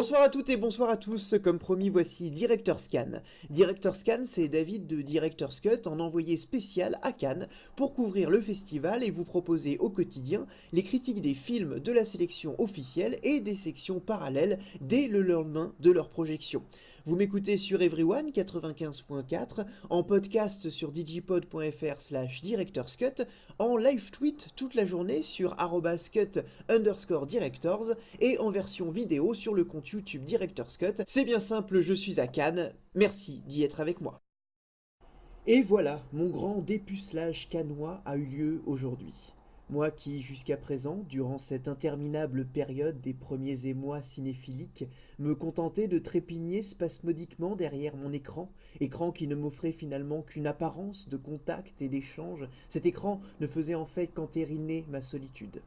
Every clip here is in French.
Bonsoir à toutes et bonsoir à tous, comme promis voici Director's Scan. Director's Scan, c'est David de Director's Cut en envoyé spécial à Cannes pour couvrir le festival et vous proposer au quotidien les critiques des films de la sélection officielle et des sections parallèles dès le lendemain de leur projection. Vous m'écoutez sur Everyone 95.4, en podcast sur digipod.fr/directorscut, en live tweet toute la journée sur @cut_directors et en version vidéo sur le compte YouTube Director's Cut. C'est bien simple, je suis à Cannes, merci d'y être avec moi. Et voilà, mon grand dépucelage cannois a eu lieu aujourd'hui. Moi qui, jusqu'à présent, durant cette interminable période des premiers émois cinéphiliques, me contentais de trépigner spasmodiquement derrière mon écran qui ne m'offrait finalement qu'une apparence de contact et d'échange, cet écran ne faisait en fait qu'entériner ma solitude.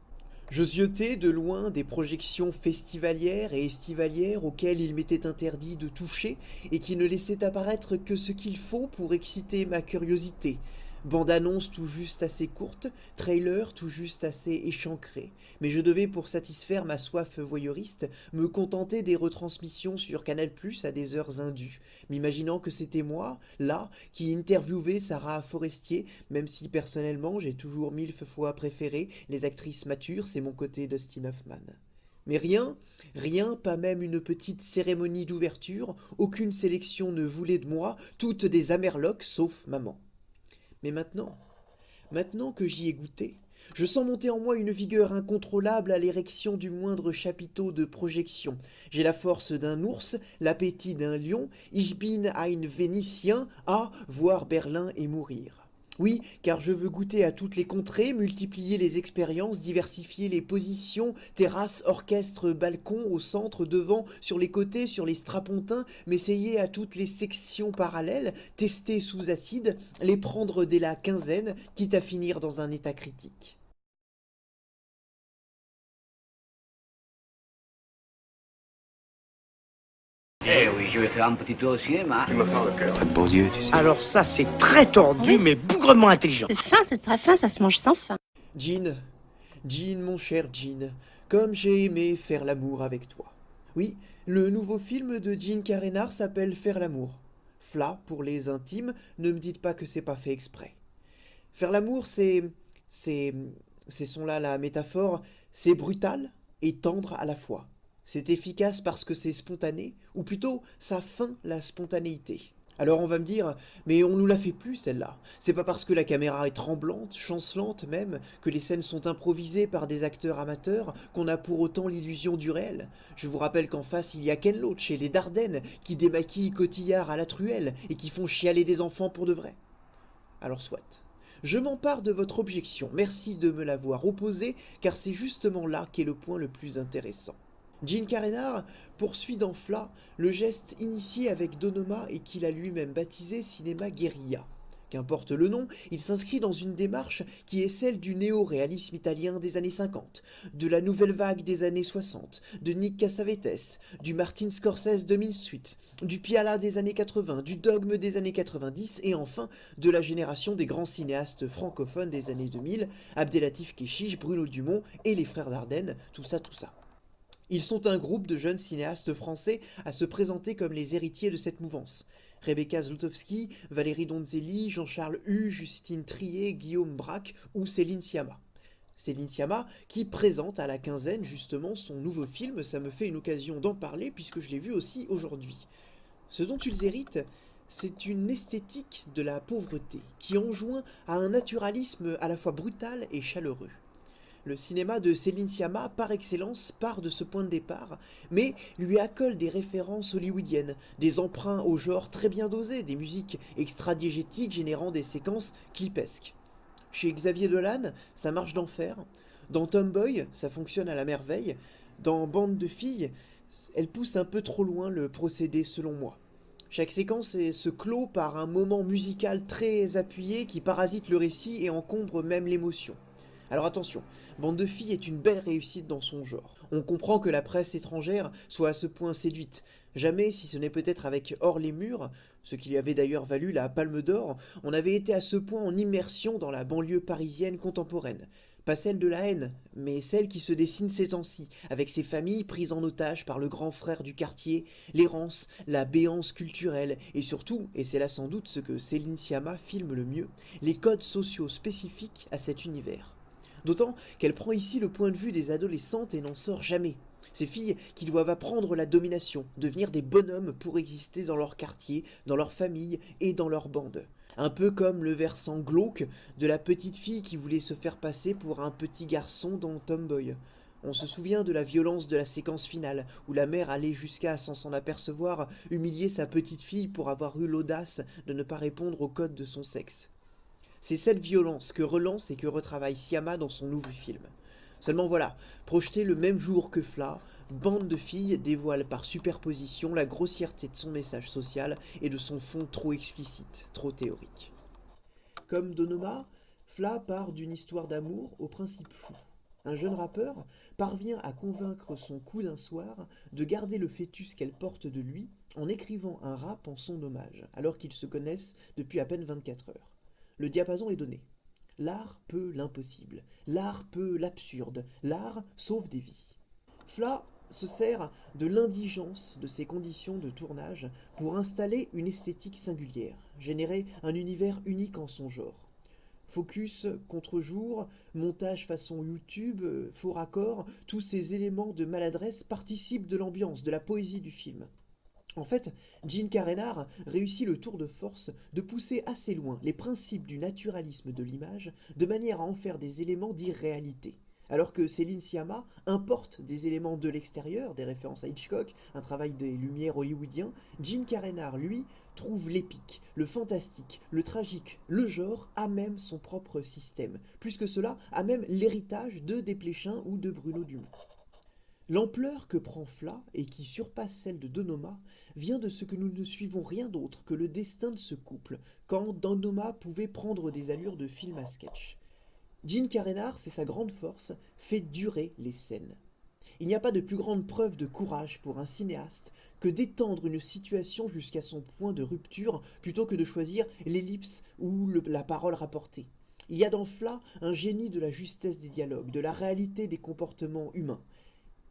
Je ziotais de loin des projections festivalières et estivalières auxquelles il m'était interdit de toucher et qui ne laissaient apparaître que ce qu'il faut pour exciter ma curiosité. Bande-annonce tout juste assez courte, trailer tout juste assez échancré, mais je devais pour satisfaire ma soif voyeuriste me contenter des retransmissions sur Canal+ à des heures indues, m'imaginant que c'était moi, là, qui interviewais Sarah Forestier, même si personnellement j'ai toujours 1000 fois préféré les actrices matures, c'est mon côté Dustin Hoffman. Mais rien, pas même une petite cérémonie d'ouverture, aucune sélection ne voulait de moi, toutes des amerlocs sauf maman. Mais maintenant que j'y ai goûté, je sens monter en moi une vigueur incontrôlable à l'érection du moindre chapiteau de projection. J'ai la force d'un ours, l'appétit d'un lion, ich bin ein Vénitien, à voir Berlin et mourir. Oui, car je veux goûter à toutes les contrées, multiplier les expériences, diversifier les positions, terrasse, orchestre, balcon, au centre, devant, sur les côtés, sur les strapontins, m'essayer à toutes les sections parallèles, tester sous acide, les prendre dès la quinzaine, quitte à finir dans un état critique. Eh oui, je vais faire un petit tour au cinéma. Tu me parles le cœur. T'as de beaux yeux, tu sais. Alors ça, c'est très tordu, mais bougrement intelligent. C'est fin, c'est très fin, ça se mange sans fin. Jean, mon cher Jean, comme j'ai aimé faire l'amour avec toi. Oui, le nouveau film de Jean Carénard s'appelle Faire l'amour. Fla, pour les intimes, ne me dites pas que c'est pas fait exprès. Faire l'amour, c'est son là la métaphore, c'est brutal et tendre à la fois. C'est efficace parce que c'est spontané, ou plutôt ça feint la spontanéité. Alors on va me dire, mais on nous la fait plus celle-là. C'est pas parce que la caméra est tremblante, chancelante même, que les scènes sont improvisées par des acteurs amateurs, qu'on a pour autant l'illusion du réel. Je vous rappelle qu'en face il y a Ken Loach et les Dardennes, qui démaquillent Cotillard à la truelle, et qui font chialer des enfants pour de vrai. Alors soit. Je m'empare de votre objection, merci de me l'avoir opposée, car c'est justement là qu'est le point le plus intéressant. Jean Carénard poursuit dans Fla le geste initié avec Donoma et qu'il a lui-même baptisé cinéma guérilla. Qu'importe le nom, il s'inscrit dans une démarche qui est celle du néo-réalisme italien des années 50, de la nouvelle vague des années 60, de Nick Cassavetes, du Martin Scorsese de Mean Street, du Piala des années 80, du dogme des années 90 et enfin de la génération des grands cinéastes francophones des années 2000, Abdelatif Kechiche, Bruno Dumont et les frères Dardenne, tout ça. Ils sont un groupe de jeunes cinéastes français à se présenter comme les héritiers de cette mouvance. Rebecca Zlotowski, Valérie Donzelli, Jean-Charles Hue, Justine Triet, Guillaume Braque ou Céline Sciamma. Céline Sciamma qui présente à la quinzaine justement son nouveau film, ça me fait une occasion d'en parler puisque je l'ai vu aussi aujourd'hui. Ce dont ils héritent, c'est une esthétique de la pauvreté qui enjoint à un naturalisme à la fois brutal et chaleureux. Le cinéma de Céline Sciamma, par excellence, part de ce point de départ, mais lui accole des références hollywoodiennes, des emprunts au genre très bien dosés, des musiques extra-diégétiques générant des séquences clipesques. Chez Xavier Dolan, ça marche d'enfer. Dans Tomboy, ça fonctionne à la merveille. Dans Bande de filles, elle pousse un peu trop loin le procédé selon moi. Chaque séquence se clôt par un moment musical très appuyé qui parasite le récit et encombre même l'émotion. Alors attention, Bande de filles est une belle réussite dans son genre. On comprend que la presse étrangère soit à ce point séduite. Jamais, si ce n'est peut-être avec Hors les murs, ce qui lui avait d'ailleurs valu la Palme d'Or. On avait été à ce point en immersion dans la banlieue parisienne contemporaine. Pas celle de la haine, mais celle qui se dessine ces temps-ci, avec ses familles prises en otage par le grand frère du quartier, l'errance, la béance culturelle, et surtout, et c'est là sans doute ce que Céline Sciamma filme le mieux, les codes sociaux spécifiques à cet univers. D'autant qu'elle prend ici le point de vue des adolescentes et n'en sort jamais. Ces filles qui doivent apprendre la domination, devenir des bonhommes pour exister dans leur quartier, dans leur famille et dans leur bande. Un peu comme le versant glauque de la petite fille qui voulait se faire passer pour un petit garçon dans Tomboy. On se souvient de la violence de la séquence finale, où la mère allait jusqu'à, sans s'en apercevoir, humilier sa petite fille pour avoir eu l'audace de ne pas répondre au code de son sexe. C'est cette violence que relance et que retravaille Sciamma dans son nouveau film. Seulement voilà, projeté le même jour que Fla, Bande de filles dévoile par superposition la grossièreté de son message social et de son fond trop explicite, trop théorique. Comme Donoma, Fla part d'une histoire d'amour au principe fou. Un jeune rappeur parvient à convaincre son coup d'un soir de garder le fœtus qu'elle porte de lui en écrivant un rap en son hommage, alors qu'ils se connaissent depuis à peine 24 heures. Le diapason est donné. L'art peut l'impossible, l'art peut l'absurde, l'art sauve des vies. Fla se sert de l'indigence de ses conditions de tournage pour installer une esthétique singulière, générer un univers unique en son genre. Focus, contre-jour, montage façon YouTube, faux raccords, tous ces éléments de maladresse participent de l'ambiance, de la poésie du film. En fait, Gene Karanar réussit le tour de force de pousser assez loin les principes du naturalisme de l'image de manière à en faire des éléments d'irréalité. Alors que Céline Sciamma importe des éléments de l'extérieur, des références à Hitchcock, un travail des lumières hollywoodiens, Gene Karanar, lui, trouve l'épique, le fantastique, le tragique, le genre, a même son propre système. Plus que cela, a même l'héritage de Desplechin ou de Bruno Dumont. L'ampleur que prend Fla, et qui surpasse celle de Donoma, vient de ce que nous ne suivons rien d'autre que le destin de ce couple, quand Donoma pouvait prendre des allures de film à sketch. Gene Karanar, c'est sa grande force, fait durer les scènes. Il n'y a pas de plus grande preuve de courage pour un cinéaste que d'étendre une situation jusqu'à son point de rupture plutôt que de choisir l'ellipse ou la parole rapportée. Il y a dans Fla un génie de la justesse des dialogues, de la réalité des comportements humains.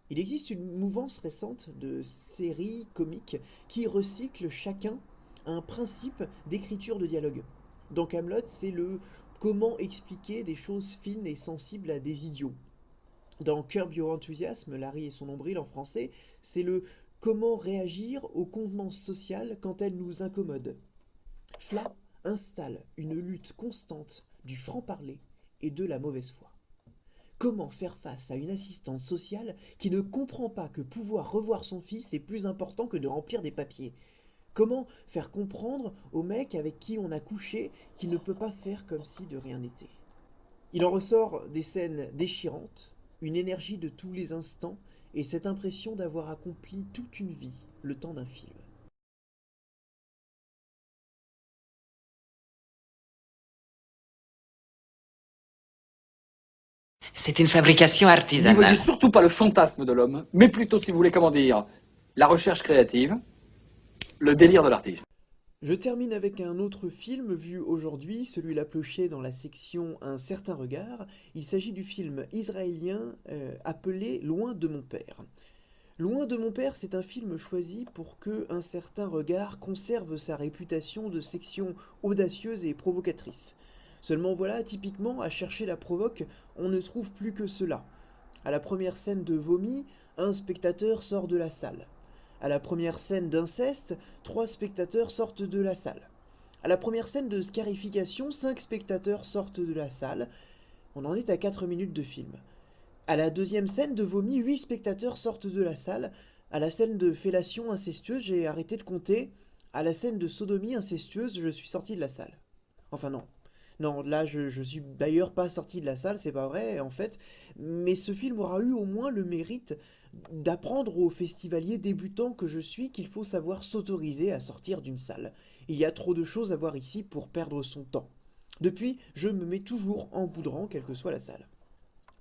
Il existe une mouvance récente de séries comiques qui recyclent chacun un principe d'écriture de dialogue. Dans Kaamelott, c'est le comment expliquer des choses fines et sensibles à des idiots. Dans Curb Your Enthusiasm, Larry et son nombril en français, c'est le comment réagir aux convenances sociales quand elles nous incommodent. Fla installe une lutte constante du franc-parler et de la mauvaise foi. Comment faire face à une assistante sociale qui ne comprend pas que pouvoir revoir son fils est plus important que de remplir des papiers? Comment faire comprendre au mec avec qui on a couché qu'il ne peut pas faire comme si de rien n'était? Il en ressort des scènes déchirantes, une énergie de tous les instants et cette impression d'avoir accompli toute une vie le temps d'un film. C'est une fabrication Ne artisanale. voyez surtout pas le fantasme de l'homme, mais plutôt, si vous voulez, comment dire, la recherche créative, le délire de l'artiste. Je termine avec un autre film vu aujourd'hui, celui-là pioché dans la section Un certain regard. Il s'agit du film israélien appelé Loin de mon père. Loin de mon père, c'est un film choisi pour que Un certain regard conserve sa réputation de section audacieuse et provocatrice. Seulement voilà, typiquement, à chercher la provoque, on ne trouve plus que cela. À la première scène de vomi, un spectateur sort de la salle. À la première scène d'inceste, 3 spectateurs sortent de la salle. À la première scène de scarification, 5 spectateurs sortent de la salle. On en est à 4 minutes de film. À la deuxième scène de vomi, 8 spectateurs sortent de la salle. À la scène de fellation incestueuse, j'ai arrêté de compter. À la scène de sodomie incestueuse, je suis sorti de la salle. Enfin non. Non, là, je suis d'ailleurs pas sorti de la salle, c'est pas vrai, en fait. Mais ce film aura eu au moins le mérite d'apprendre aux festivaliers débutants que je suis qu'il faut savoir s'autoriser à sortir d'une salle. Il y a trop de choses à voir ici pour perdre son temps. Depuis, je me mets toujours en bout de rang, quelle que soit la salle.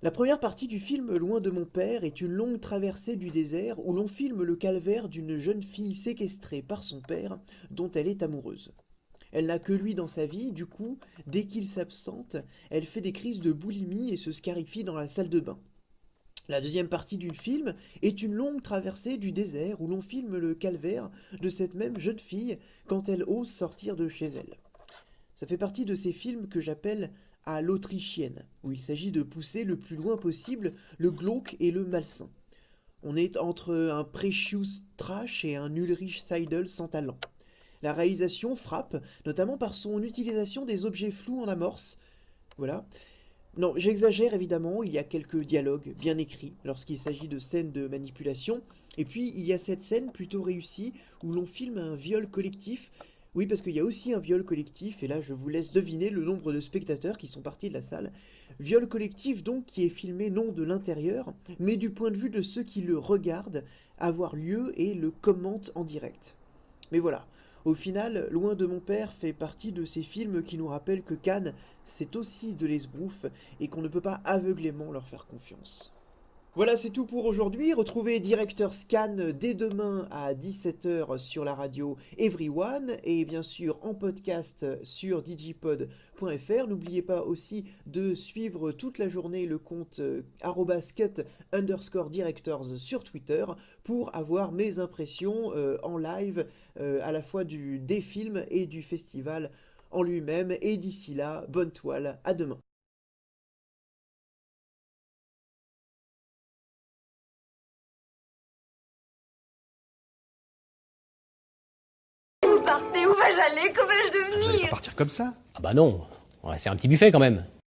La première partie du film Loin de mon père est une longue traversée du désert où l'on filme le calvaire d'une jeune fille séquestrée par son père dont elle est amoureuse. Elle n'a que lui dans sa vie, du coup, dès qu'il s'absente, elle fait des crises de boulimie et se scarifie dans la salle de bain. La deuxième partie du film est une longue traversée du désert où l'on filme le calvaire de cette même jeune fille quand elle ose sortir de chez elle. Ça fait partie de ces films que j'appelle à l'autrichienne, où il s'agit de pousser le plus loin possible le glauque et le malsain. On est entre un Precious Trash et un Ulrich Seidel sans talent. La réalisation frappe, notamment par son utilisation des objets flous en amorce. Voilà. Non, j'exagère évidemment, il y a quelques dialogues bien écrits lorsqu'il s'agit de scènes de manipulation. Et puis il y a cette scène plutôt réussie où l'on filme un viol collectif. Oui, parce qu'il y a aussi un viol collectif, et là je vous laisse deviner le nombre de spectateurs qui sont partis de la salle. Viol collectif donc qui est filmé non de l'intérieur, mais du point de vue de ceux qui le regardent avoir lieu et le commentent en direct. Mais voilà, au final, Loin de mon père fait partie de ces films qui nous rappellent que Cannes, c'est aussi de l'esbrouffe, et qu'on ne peut pas aveuglément leur faire confiance. Voilà, c'est tout pour aujourd'hui. Retrouvez Directeur Scan dès demain à 17h sur la radio Everyone et bien sûr en podcast sur digipod.fr. N'oubliez pas aussi de suivre toute la journée le compte @cut_directors sur Twitter pour avoir mes impressions en live à la fois des films et du festival en lui-même. Et d'ici là, bonne toile, à demain. Où partez? Où vais-je aller? Que vais-je Vous allez devenir? pas partir comme ça. Ah bah non, ouais, c'est un petit buffet quand même.